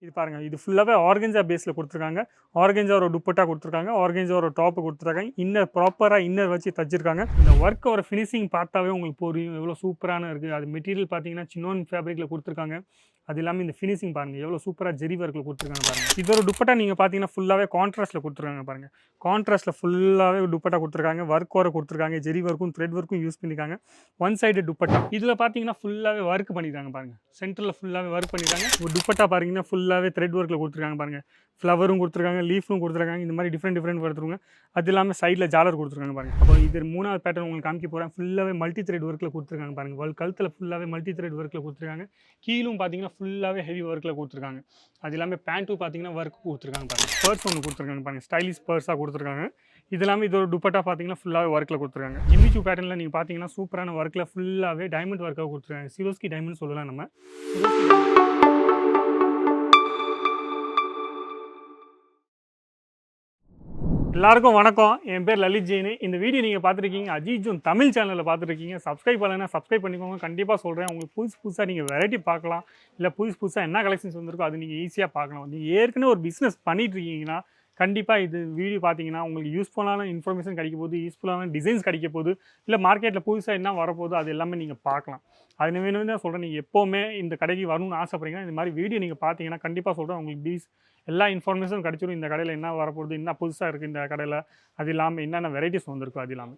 இது பாருங்க. இது ஃபுல்லாவே ஆர்கன்ஜா பேஸ்ல குடுத்துருக்காங்க. ஆர்கன்ஜா ஒரு துப்பட்டா குடுத்துருக்காங்க. ஆர்கன்ஜா ஒரு டாப் குடுத்துருக்காங்க. இன்னர் ப்ராப்பரா இன்னர் வச்சு தச்சிருக்காங்க. இந்த ஒர்க்கோட ஃபினிஷிங் பார்த்தாவே உங்களுக்கு புரியும். எவ்வளோ சூப்பரான இருக்கு. அது மெட்டீரியல் பார்த்தீங்கன்னா, சினோன் ஃபேப்ரிக்ல குடுத்துருக்காங்க. அது இல்லாம இந்த ஃபினிஷிங் பாருங்க. எவ்வளோ சூப்பரா ஜெரி ஒர்க்ல குடுத்துருக்காங்க பாருங்க. இதோட துப்பட்டா நீங்க பார்த்தீங்கன்னா, ஃபுல்லாவே கான்ட்ராஸ்ட்ல குடுத்துருக்காங்க பாருங்க. கான்ட்ராஸ்ட்ல ஃபுல்லாவே துப்பட்டா குடுத்துருக்காங்க. ஒர்க்கோட குடுத்துருக்காங்க. ஜெரி ஒர்க்கும், த்ரெட் ஒர்க்கும் யூஸ் பண்ணியிருக்காங்க. One side dupatta. இதுல பார்த்தீங்கன்னா, ஃபுல்லாவே ஒர்க் பண்ணியிருக்காங்க பாருங்க. சென்டர்ல ஃபுல்லாவே ஒர்க் பண்ணியிருக்காங்க. ஒரு துப்பட்டா பாத்தீங்கன்னா, ஃபுல்லாவே த்ரெட் ஒர்க்ல குடுத்துருக்காங்க பாருங்க. ஃப்ளவரும் குடுத்துருக்காங்க, லீஃபும் குடுத்துருக்காங்க. இந்த மாதிரி டிஃப்ரெண்ட் வருதுங்க. அது இல்லாம சைடுல ஜாலர் குடுத்துருக்காங்க பாருங்க. அப்போ இது 3வது பேட்டர்ன் உங்களுக்கு காமிக்க போறேன். ஃபுல்லாவே மல்டி த்ரெட் ஒர்க்ல குடுத்துருக்காங்க பாருங்க. கழுத்துல ஃபுல்லாவே மல்டி த்ரெட் ஒர்க்ல குடுத்துருக்காங்க. கீழும் பார்த்தீங்கன்னா, ஃபுல்லாவே ஹெவி ஒர்க்ல குடுத்துருக்காங்க. அது இல்லாம பேண்ட்டும் பார்த்தீங்கன்னா, ஒர்க் குடுத்துருக்காங்க பாருங்க. பர்ஸ் ஒண்ணு குடுத்துருக்காங்க பாருங்க. ஸ்டைலிஷ் பர்ஸா குடுத்துருக்காங்க. இது இல்லாம இதோட துப்பட்டா பார்த்தீங்கன்னா, ஃபுல்லாவே ஒர்க்ல குடுத்துருக்காங்க. ஜிம்மிச்சூ பேட்டர்ன்ல நீங்க பார்த்தீங்கன்னா, சூப்பரான ஒர்க்ல ஃபுல்லாவே டைமண்ட் ஒர்க்கா குடுத்துருக்காங்க. சிரோஸ்கி டைமண்ட் சொல்லலாம் நம்ம. எல்லாருக்கும் வணக்கம். என் பேர் லலித் ஜெயின். இந்த வீடியோ நீங்கள் பார்த்துருக்கீங்க அஜித் ஜோன் தமிழ் சேனலில் பார்த்துருக்கீங்க. சப்ஸ்கிரைப் பண்ணலைன்னா சப்ஸ்கிரைப் பண்ணிக்கோங்க. கண்டிப்பாக சொல்கிறேன். உங்களுக்கு புதுசாக நீங்கள் வெரைட்டி பார்க்கலாம். இல்லை புதுசாக என்ன கலெக்ஷன்ஸ் வந்திருக்கோ அது நீங்கள் ஈஸியாக பார்க்கலாம். நீங்கள் ஏற்கனவே ஒரு பிஸ்னஸ் பண்ணிட்டு இருக்கீங்கன்னா கண்டிப்பாக இது வீடியோ பார்த்தீங்கன்னா உங்களுக்கு யூஸ்ஃபுல்லான இன்ஃபர்மேஷன் கிடைக்க போகுது, யூஸ்ஃபுல்லான டிசைன்ஸ் கிடைக்க போகுது, இல்லை மார்க்கெட்டில் புதுசாக என்ன வரப்போகுது அது எல்லாமே நீங்கள் பார்க்கலாம். அது வேணும் தான் சொல்கிறேன். நீங்கள் எப்போவுமே இந்த கடைக்கு வரணும்னு ஆசைப்படுறீங்கன்னா இந்த மாதிரி வீடியோ நீங்கள் பார்த்தீங்கன்னா கண்டிப்பாக சொல்கிறேன் உங்களுக்கு எல்லா இன்ஃபர்மேஷனும் கிடச்சிடும். இந்த கடையில் என்ன வரப்போகுது, என்ன புதுசாக இருக்குது இந்த கடையில், அது இல்லாமல் என்னென்ன வெரைட்டிஸ் வந்திருக்கும். அது இல்லாமல்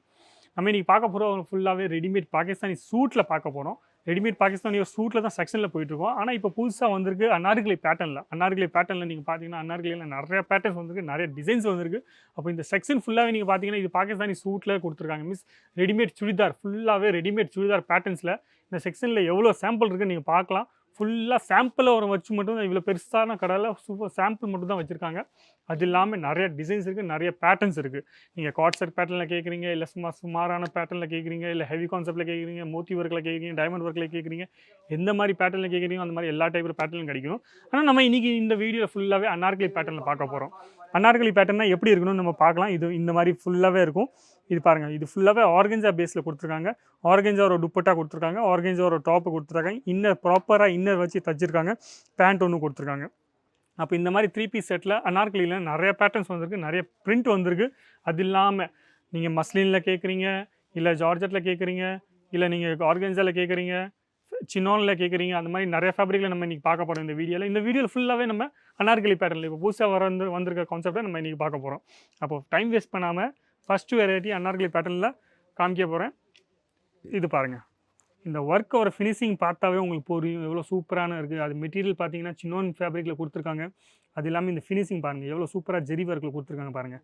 நம்ம இன்றைக்கி பார்க்க போகிறோம் ஃபுல்லாகவே ரெடிமேட் பாகிஸ்தானி சூட்டில் பார்க்க போகிறோம். ரெடிமேட் பாகிஸ்தானி சூட்டில் தான் செக்ஷனில் போயிட்டுருக்கோம். ஆனால் இப்போ புதுசாக வந்திருக்கு அனார்கலி பேட்டர்னில் நீங்கள் பார்த்தீங்கன்னா அனார்கலியில் நிறைய பேட்டர்ன்ஸ் வந்திருக்கு, நிறைய டிசைன்ஸ் வந்திருக்கு. அப்போ இந்த செக்ஷன் ஃபுல்லாகவே நீங்கள் பார்த்தீங்கன்னா இது பாகிஸ்தானி சூட்டில் கொடுத்துருக்காங்க. ரெடிமேட் சுடிதார் ஃபுல்லாகவே ரெடிமேட் சுடிதார் பேட்டர்ன்ஸில் இந்த செக்ஷனில் எவ்வளோ சாம்பிள் இருக்குன்னு நீங்கள் பார்க்கலாம். ஃபுல்லாக சாம்பிளை ஒரு வச்சு மட்டும் தான் இவ்வளோ பெருசான கடையில் சூப்பர் சாம்பிள் மட்டும் தான் வச்சுருக்காங்க. அது இல்லாமல் நிறைய டிசைன்ஸ் இருக்குது, நிறைய பேட்டர்ன்ஸ் இருக்குது. நீங்கள் காட் செட் பேட்டர்னில் கேட்குறீங்க, இல்லை சுமாரான பேட்டர்னில் கேட்குறீங்க, இல்லை ஹெவி கான்செப்ட்டில் கேட்குறீங்க, மோத்தி ஒர்க்கில் கேட்குறீங்க, டைமண்ட் ஒர்க்கில் கேட்குறீங்க, எந்த மாதிரி பேட்டர்னில் கேட்குறீங்க அந்த மாதிரி எல்லா டைப் பேட்டர்னும் கிடைக்கும். ஆனால் நம்ம இன்றைக்கி இந்த வீடியோவில் ஃபுல்லாகவே அனார்கலி பேட்டர்னில் பார்க்க போகிறோம். அனார்கலி பேட்டர்னா எப்படி இருக்கணும்னு நம்ம பார்க்கலாம். இது இந்த மாதிரி ஃபுல்லாகவே இருக்கும். இது பாருங்கள். இது ஃபுல்லாகவே ஆர்கன்ஜா பேஸில் கொடுத்துருக்காங்க. ஆர்கன்ஜா ஒரு துப்பட்டா கொடுத்துருக்காங்க. ஆர்கன்ஜா ஒரு டாப் கொடுத்துருக்காங்க. இன்னர் ப்ராப்பராக இன்னர் வச்சு தச்சிருக்காங்க. பேண்ட் ஒன்று கொடுத்துருக்காங்க. அப்போ இந்த மாதிரி 3 பீஸ் செட்டில் அனார்கலியில் நிறைய பேட்டர்ன்ஸ் வந்திருக்கு, நிறைய பிரிண்ட் வந்திருக்கு. அது இல்லாமல் நீங்கள் மஸ்லினில் கேட்குறீங்க, இல்லை ஜார்ஜெட்டில் கேட்குறீங்க, இல்லை நீங்கள் ஆர்கன்ஜாவில் கேட்குறீங்க, சினோனில் கேட்குறீங்க, அந்த மாதிரி நிறைய ஃபேப்ரிக்கில் நம்ம இன்றைக்கி பார்க்க போகிறோம். இந்த வீடியோவில் ஃபுல்லாகவே நம்ம அனார்கலி பேட்டர்னில் இப்போ புதுசாக வந்திருக்க கான்செப்டை நம்ம இன்றைக்கி பார்க்க போகிறோம். அப்போது டைம் வேஸ்ட் பண்ணாமல் ஃபஸ்ட்டு வெரைட்டி அனார்கலி பேட்டர்னில் காமிக்க போகிறேன். இது பாருங்கள். இந்த ஒர்க்கோட ஃபினிஷிங் பார்த்தாவே உங்களுக்கு புரியும் எவ்வளோ சூப்பரான இருக்குது. அது மெட்டீரியல் பார்த்தீங்கன்னா சினோன் ஃபேப்ரிக்கில் கொடுத்துருக்காங்க. அது இல்லாமல் இந்த ஃபினிஷிங் பாருங்கள் எவ்வளோ சூப்பராக ஜெரி ஒர்க்கில் கொடுத்துருக்காங்க பாருங்கள்.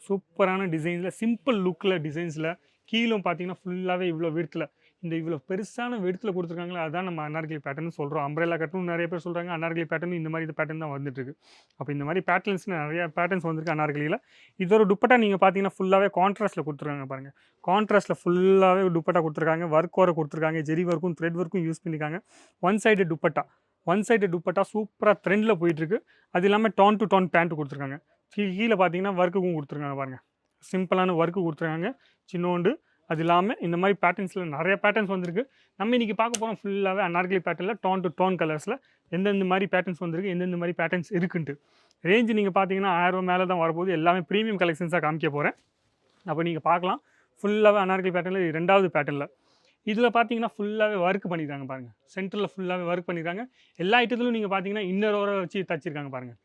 சூப்பரான டிசைன்ஸில் சிம்பிள் லுக்கில் டிசைன்ஸில் கீழும் பார்த்தீங்கன்னா ஃபுல்லாகவே இவ்வளோ விடத்தில் இவ்வளோ பெருசான வெடுத்தில் கொடுத்துருக்காங்களே அதுதான் நம்ம அனார்கலி பேட்டர்னு சொல்கிறோம். அம்ப்ரெல்லா கட்டும் நிறைய பேர் சொல்கிறாங்க. அனார்கலி பேட்டர்னு இந்த மாதிரி பேட்டர்ன் தான் வந்துட்டுருக்கு. அப்போ இந்த மாதிரி பேட்டர்ன்ஸ் நிறைய பேட்டர்ன்ஸ் வந்திருக்கு அனார்கலியில். இதோட துப்பட்டா நீங்கள் பார்த்தீங்கன்னா ஃபுல்லாகவே கான்ட்ராஸ்ட்டில் கொடுத்துருக்காங்க பாருங்கள். கான்ட்ராஸ்ட்டில் ஃபுல்லாகவே துப்பட்டா கொடுத்துருக்காங்க. ஒர்க்கோட கொடுத்துருக்காங்க. ஜெரி ஒர்க்கும் த்ரெட் ஒர்க்கும் யூஸ் பண்ணியிருக்காங்க. ஒன் சைடு துப்பட்டா சூப்பராக ட்ரெண்டில் போயிட்டுருக்கு. அது இல்லாமல் டோன் டு டோன் பேண்ட் கொடுத்துருக்காங்க. கீழே பார்த்தீங்கன்னா ஒர்க்குக்கும் கொடுத்துருக்காங்க பாருங்கள். சிம்பிளான ஒர்க்கு கொடுத்துருக்காங்க சின்னோண்டு. அது இல்லாமல் இந்த மாதிரி பேட்டர்ன்ஸில் நிறைய பேட்டர்ன்ஸ் வந்திருக்கு. நம்ம இன்றைக்கி பார்க்க போகிறோம் ஃபுல்லாகவே அனார்கலி பேட்டர்னில் டோன் டு டோன் கலர்ஸில் எந்தெந்த மாதிரி பேட்டர்ன்ஸ் வந்திருக்கு, எந்தெந்த மாதிரி பேட்டர்ன்ஸ் இருக்குன்ட்டு. ரேஞ்சு நீங்கள் பார்த்தீங்கன்னா 1000 ரூபா மேலே தான் வரப்போகுது. எல்லாமே ப்ரீமியம் கலெக்ஷன்ஸாக காமிக்க போகிறேன். அப்போ நீங்கள் பார்க்கலாம் ஃபுல்லாகவே அனார்கலி பேட்டர்னில் 2வது பேட்டர்னில். இதில் பார்த்தீங்கன்னா ஃபுல்லாகவே ஒர்க் பண்ணியிருக்காங்க பாருங்கள். சென்டரில் ஃபுல்லாகவே ஒர்க் பண்ணியிருக்காங்க. எல்லா ஐட்டத்திலும் நீங்கள் பார்த்தீங்கன்னா இன்னரோட வச்சு தச்சிருக்காங்க பாருங்கள்.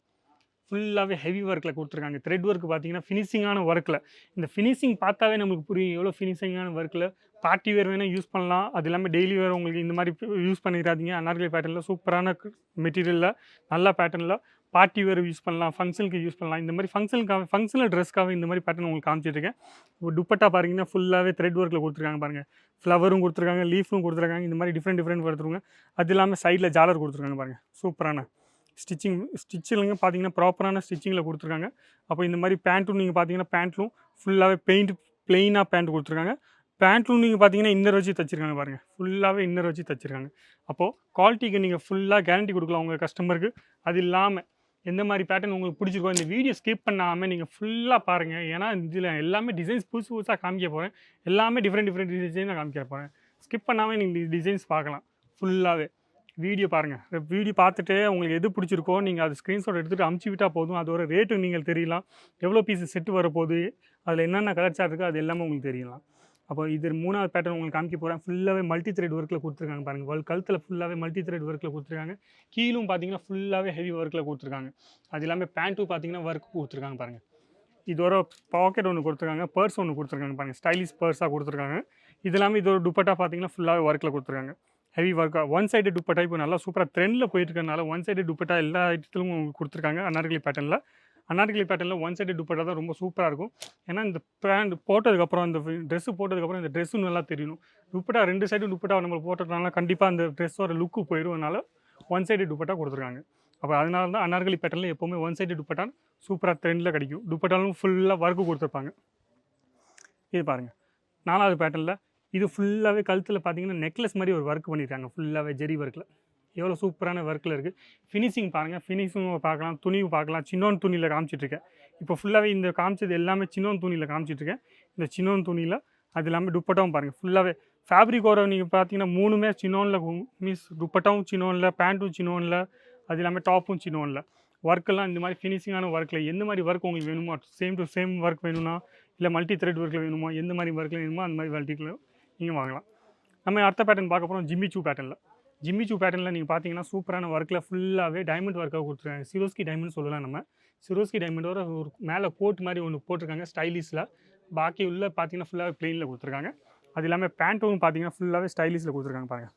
ஃபுல்லாகவே ஹெவி ஒர்க்கில் கொடுத்துருக்காங்க. த்ரெட் ஒர்க் பார்த்தீங்கன்னா ஃபினிஷிங்கான ஒர்க்கில். இந்த ஃபினிஷிங் பார்த்தாவே நமக்கு புரியும் எவ்வளோ ஃபினிஷிங்கான ஒர்க்கில். பார்ட்டி வேர் வேணால் யூஸ் பண்ணலாம். அது இல்லாமல் டெய்லி வேர் உங்களுக்கு இந்த மாதிரி யூஸ் பண்ணிடாதீங்க. அனார்கலி பேட்டர்னில் சூப்பரான மெட்டீரியலில் நல்ல பேட்டர்னில் பார்ட்டி வேர் யூஸ் பண்ணலாம், ஃபங்க்ஷனுக்கு யூஸ் பண்ணலாம். இந்த மாதிரி ஃபங்க்ஷனல் ட்ரெஸ்க்காக இந்த மாதிரி பேட்டர்ன் உங்களுக்கு காமிச்சிட்ருக்கேன். ஒரு துப்பட்டா பாருங்கன்னா ஃபுல்லாகவே த்ரெட் ஒர்க்கில் கொடுத்துருக்காங்க பாருங்கள். ஃப்ளவரும் கொடுத்துருக்காங்க, லீஃபும் கொடுத்துருக்காங்க. இந்த மாதிரி டிஃப்ரெண்ட் வருதுங்க. அது இல்லாமல் சைடில் ஜாலர் கொடுத்துருக்காங்க பாருங்கள். சூப்பரான ஸ்டிச்சில் பார்த்தீங்கன்னா ப்ராப்பரான ஸ்டிச்சிங்கில் கொடுத்துருக்காங்க. அப்போ இந்த மாதிரி பேண்ட்டும் நீங்கள் பார்த்தீங்கன்னா பேண்ட்லும் ஃபுல்லாகவே பிளெயினாக பேண்ட் கொடுத்துருக்காங்க. பேண்ட்லும் நீங்கள் பார்த்தீங்கன்னா இன்னர் வச்சு தச்சிருக்காங்க பாருங்கள். ஃபுல்லாகவே இன்னர் வச்சு தச்சிருக்காங்க. அப்போது குவாலிட்டிக்கு நீங்கள் ஃபுல்லாக கேரண்டி கொடுக்கலாம் உங்கள் கஸ்டமருக்கு. அது இல்லாமல் எந்த மாதிரி பேட்டர்ன் உங்களுக்கு பிடிச்சிருக்கோ இந்த வீடியோ ஸ்கிப் பண்ணாமல் நீங்கள் ஃபுல்லாக பாருங்கள். ஏன்னா இதில் எல்லாமே டிசைன்ஸ் புதுசாக காமிக்க போகிறேன். எல்லாமே டிஃப்ரெண்ட் டிசைனாக காமிக்க போகிறேன். ஸ்கிப் பண்ணாமல் நீங்கள் டிசைன்ஸ் பார்க்கலாம் ஃபுல்லாகவே. வீடியோ பாருங்கள். வீடியோ பார்த்துட்டு உங்களுக்கு எது பிடிச்சிருக்கோ நீங்கள் அது ஸ்க்ரீன்ஷாட் எடுத்துகிட்டு அமுச்சு விட்டால் போதும். அதோட ரேட்டு நீங்கள் தெரியலாம், எவ்வளோ பீஸ் செட்டு வரப்போகுது, அதில் என்னென்ன கலர் சார்ட் இருக்கோ அது எல்லாமே உங்களுக்கு தெரியலாம். அப்போ இது 3வது பேட்டர்ன் உங்களுக்கு காமிக்க போகிறேன். ஃபுல்லாகவே மல்டி த்ரெட் ஒர்க்கில் கொடுத்துருக்காங்க பாருங்கள். கழுத்தில் ஃபுல்லாகவே மல்டி த்ரெட் ஒர்க்கில் கொடுத்துருக்காங்க. கீழும் பார்த்தீங்கன்னா ஃபுல்லாகவே ஹெவி ஒர்க்கில் கொடுத்துருக்காங்க. அது எல்லாமே பேண்ட்டும் பார்த்தீங்கன்னா ஒர்க் கொடுத்துருக்காங்க பாருங்கள். இதோட பாக்கெட் ஒன்று கொடுத்துருக்காங்க, பர்ஸ் ஒன்று கொடுத்துருக்காங்க பாருங்கள். ஸ்டைலிஷ் பர்ஸாக கொடுத்துருக்காங்க. இது எல்லாமே இதோட துப்பட்டா பார்த்தீங்கன்னா ஃபுல்லாகவே ஒர்க்கில் கொடுத்துருக்காங்க. ஹெவி ஒர்க்காக ஒன் சைடு துப்பட்டா இப்போ நல்லா சூப்பராக ட்ரெண்டில் போயிட்டு இருக்கனால ஒன் சைடு துப்பட்டா எல்லா ஐட்டத்திலும் உங்களுக்கு கொடுத்துருக்காங்க. அனார்கலி பேட்டர்னில் ஒன் சைடு துப்பட்டா தான் ரொம்ப சூப்பராக இருக்கும். ஏன்னா இந்த பேண்ட் போட்டதுக்கப்புறம் இந்த ட்ரெஸ்ஸு போட்டதுக்கப்புறம் இந்த ட்ரெஸ்ஸும் நல்லா தெரியணும். துப்பட்டா 2 சைடு துப்பட்டா நம்ம போட்டதுனால கண்டிப்பாக அந்த ட்ரெஸ்ஸோட லுக்கு போயிடுவதனால ஒன் சைடு துப்பட்டா கொடுத்துருக்காங்க. அப்போ அதனால தான் அனார்கலி பேட்டர்னில் எப்போவுமே ஒன் சைடு துப்பட்டா சூப்பராக ட்ரெண்டில் கிடைக்கும். துப்பட்டாலும் ஃபுல்லாக ஒர்க்கு கொடுத்துருப்பாங்க. இது பாருங்கள் 4வது பேட்டர்னில் இது ஃபுல்லாகவே கழுத்தில் பார்த்தீங்கன்னா நெக்லஸ் மாதிரி ஒரு ஒர்க் பண்ணியிருக்காங்க. ஃபுல்லாகவே ஜெரி ஒர்க்கில் எவ்வளோ சூப்பரான ஒர்க்கில் இருக்குது. ஃபினிஷிங் பாருங்கள், ஃபினிஷிங் பார்க்கலாம், துணிவு பார்க்கலாம். சின்னோன் துணியில் காமிச்சிட்ருக்கேன். இப்போ ஃபுல்லாகவே இந்த காமிச்சது எல்லாமே சின்னோன் துணியில் காமிச்சிட்ருக்கேன். இந்த சின்னோன் துணியில் அது இல்லாமல் துப்பட்டாவும் பாருங்கள் ஃபுல்லாகவே ஃபேப்ரிக் வர நீங்கள் பார்த்தீங்கன்னா 3மே சின்னோனில் மீன்ஸ் துப்பட்டாவும் சின்னோனில், பேண்ட்டும் சின்னோனில், அது இல்லாமல் டாப்பும் சின்னோனில். ஒர்க்கெல்லாம் இந்த மாதிரி ஃபினிஷிங்கான ஒர்க்கில் எந்த மாதிரி ஒர்க் உங்களுக்கு வேணுமோ சேம் டு சேம் ஒர்க் வேணும்னா இல்லை மல்டி த்ரெட் ஒர்க்கில் வேணுமோ எந்த மாதிரி ஒர்க்கில் வேணுமோ அந்த மாதிரி வெரைட்டியில் நீங்கள் வாங்கலாம். நம்ம அடுத்த பேட்டர்ன் பார்க்க போகிறோம் ஜிம்மிச்சூ பேட்டர்னில் நீங்கள் பார்த்தீங்கன்னா சூப்பரான ஒர்க்கில் ஃபுல்லாகவே டைமண்ட் ஒர்க்காக கொடுத்துருக்காங்க. சிரோஸ்கி டைமண்ட் சொல்லலாம். நம்ம சிரோஸ்கி டைமண்டோட ஒரு மேலே கோட் மாதிரி ஒன்று போட்டிருக்காங்க ஸ்டைலிஷில். பாக்கி உள்ள பார்த்தீங்கன்னா ஃபுல்லாகவே ப்ளெயினில் கொடுத்துருக்காங்க. அது இல்லாமல் பேண்ட்டும் பார்த்தீங்கன்னா ஃபுல்லாகவே ஸ்டைலிஷில் கொடுத்துருக்காங்க பாருங்கள்.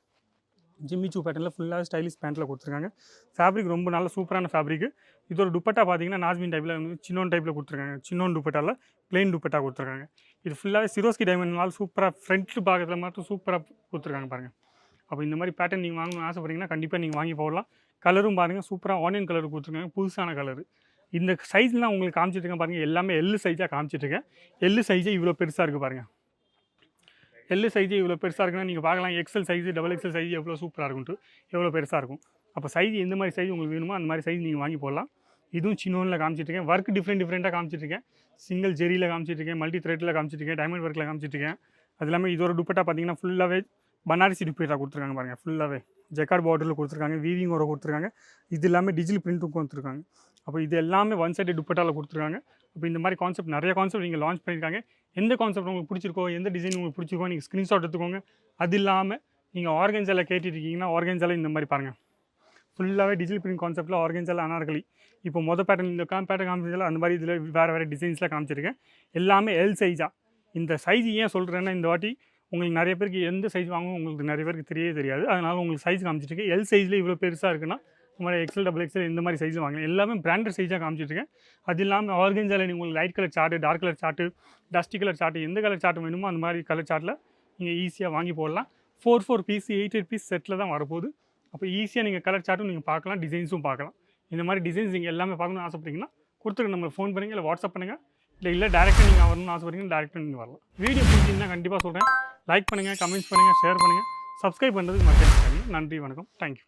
ஜிம்மிச்சூ பேட்டர்னில் ஃபுல்லாக ஸ்டைலிஷ் பேண்ட்டில் கொடுத்துருக்காங்க. ஃபேப்ரிக் ரொம்ப நல்ல சூப்பரான ஃபேப்ரிக். இதோட துப்பட்டா பார்த்தீங்கன்னா நாஸ்மின் டைப்பில் சின்னோன் டைப்பில் கொடுத்துருக்காங்க. சின்னோன் துப்பட்டாவில் ப்ளெயின் துப்பட்டா கொடுத்துருக்காங்க. இது ஃபுல்லாகவே சிரோஸ்கி டைமண்ட்னால சூப்பராக ஃப்ரண்ட்டு பாகத்தில் மட்டும் சூப்பராக கொடுத்துருக்காங்க பாருங்கள். அப்போ இந்த மாதிரி பேட்டர்ன் நீங்கள் வாங்கணும்னு ஆசைப்பட்டீங்கன்னா கண்டிப்பாக நீங்கள் வாங்கி போடலாம். கலரும் பாருங்கள் சூப்பராக ஆனியன் கலர் கொடுத்துருக்காங்க, புதுசான கலரு. இந்த சைஸ்லாம் உங்களுக்கு காமிச்சிட்ருக்கேன் பாருங்கள். எல்லாமே எல் சைஸாக காமிச்சிட்ருக்கேன். எல் சைஸே இவ்வளோ பெருசாக இருக்குது பாருங்கள். எல் சைஸே இவ்வளோ பெருசாக இருக்குன்னா நீங்கள் பார்க்கலாம் XL size double XL size எவ்வளோ சூப்பராக இருக்கும்ட்டு எவ்வளோ பெருசாக இருக்கும். அப்போ சைஸ் எந்த மாதிரி சைஸ் உங்களுக்கு வேணுமோ அந்த மாதிரி சைஸ் நீங்கள் வாங்கி போடலாம். இதுவும் சின்னோனில் காமிச்சிட்ருக்கேன். ஒர்க் டிஃப்ரெண்ட்டாக காமிச்சிட்ருக்கேன். சிங்கிள் ஜெரியில் காமிச்சிட்ருக்கேன், மல்டி த்ரெட்டில் காமிச்சிட்ருக்கேன், டைமண்ட் ஒர்க்கில் காமிச்சிட்ருக்கேன். அது இல்லாமல் இதோட துப்பட்டா பார்த்தீங்கன்னா ஃபுல்லாகவே பனாரசி துப்பட்டா கொடுத்துருக்காங்க பாருங்கள். ஃபுல்லாகவே ஜெக்கார்ட் பார்டரில் கொடுத்துருக்காங்க, வீவிங் ஒரு கொடுத்துருக்காங்க. இது எல்லாமே டிஜிட்டல் பிரிண்ட்டும் கொடுத்துருக்காங்க. அப்போ இது எல்லாமே ஒன் சைடு துப்பட்டாவில் கொடுத்துருக்காங்க. அப்போ இந்த மாதிரி கான்செப்ட் நிறைய கான்செப்ட் நீங்கள் லான்ச் பண்ணியிருக்காங்க. எந்த கான்செப்ட் உங்களுக்கு பிடிச்சிருக்கோ, எந்த டிசைன் உங்களுக்கு பிடிச்சிருக்கோ நீங்கள் ஸ்க்ரீன்ஷாட் எடுத்துக்கோங்க. அது இல்லாமல் நீங்கள் ஆர்கன்ஸாவில் கேட்டுருக்கீங்கன்னா ஆர்கன்ஸாவில் இந்த மாதிரி பாருங்கள் ஃபுல்லாகவே டிஜிட்டல் பிரிண்ட் கான்செப்ட்டில் ஆர்கன்ஸாவில் அனார்கலி. இப்போ பேட்டர்ன் இந்த பேட்டர்ன் காமிச்சதில் அந்த மாதிரி இதில் வேறு டிசைன்ஸில் காமிச்சிருக்கேன். எல்லாமே எல் சைஸாக. இந்த சைஸ் ஏன் சொல்கிறேன்னா இந்த வாட்டி உங்களுக்கு நிறைய பேருக்கு எந்த சைஸ் வாங்கும் உங்களுக்கு நிறைய பேருக்கு தெரியவே தெரியாது. அதனால் உங்களுக்கு சைஸ் காமிச்சிருக்கேன். எல் சைஸில் இவ்வளோ பெருசாக இருக்குன்னா இந்த மாதிரி எக்ஸல் டபுள் எக்ஸல் இந்த மாதிரி சைஸ் வாங்கலாம். எல்லாமே பிராண்டட் சைஸாக காமிச்சிருக்கேன். அது இல்லாமல் ஆர்கன்ஸாவில் நீங்கள் உங்களுக்கு light colour chart, dark colour chart, dusty colour chart எந்த கலர் சார்ட்டு வேணுமோ அந்த மாதிரி கலர் சார்ட்டில் நீங்கள் ஈஸியாக வாங்கி போடலாம். 4 பீஸ் 8 பீஸ் செட்டில் தான் வரப்போகுது. அப்போ ஈஸியாக நீங்கள் கலர் சார்ட்டும் நீங்கள் பார்க்கலாம், டிசைன்ஸும் பார்க்கலாம். இந்த மாதிரி டிசைன்ஸ் நீங்கள் எல்லாமே பார்க்கணும்னு ஆசைப்பட்டீங்கன்னா கொடுத்துருங்க, நம்மளுக்கு ஃபோன் பண்ணுங்கள், இல்லை வாட்ஸ்அப் பண்ணுங்கள். இல்லை டேரெக்டாக நீங்கள் வரணும்னு ஆசைப்பட்டீங்கன்னா டேரெக்டாக நீங்கள் வரலாம். வீடியோ பிடிச்சிங்கன்னா கண்டிப்பாக சொல்கிறேன், லைக் பண்ணுங்கள், கமெண்ட்ஸ் பண்ணுங்கள், ஷேர் பண்ணுங்கள், சப்ஸ்கிரைப் பண்ணுறதுக்கு மறக்காதீங்க. நன்றி, வணக்கம், தேங்க்யூ.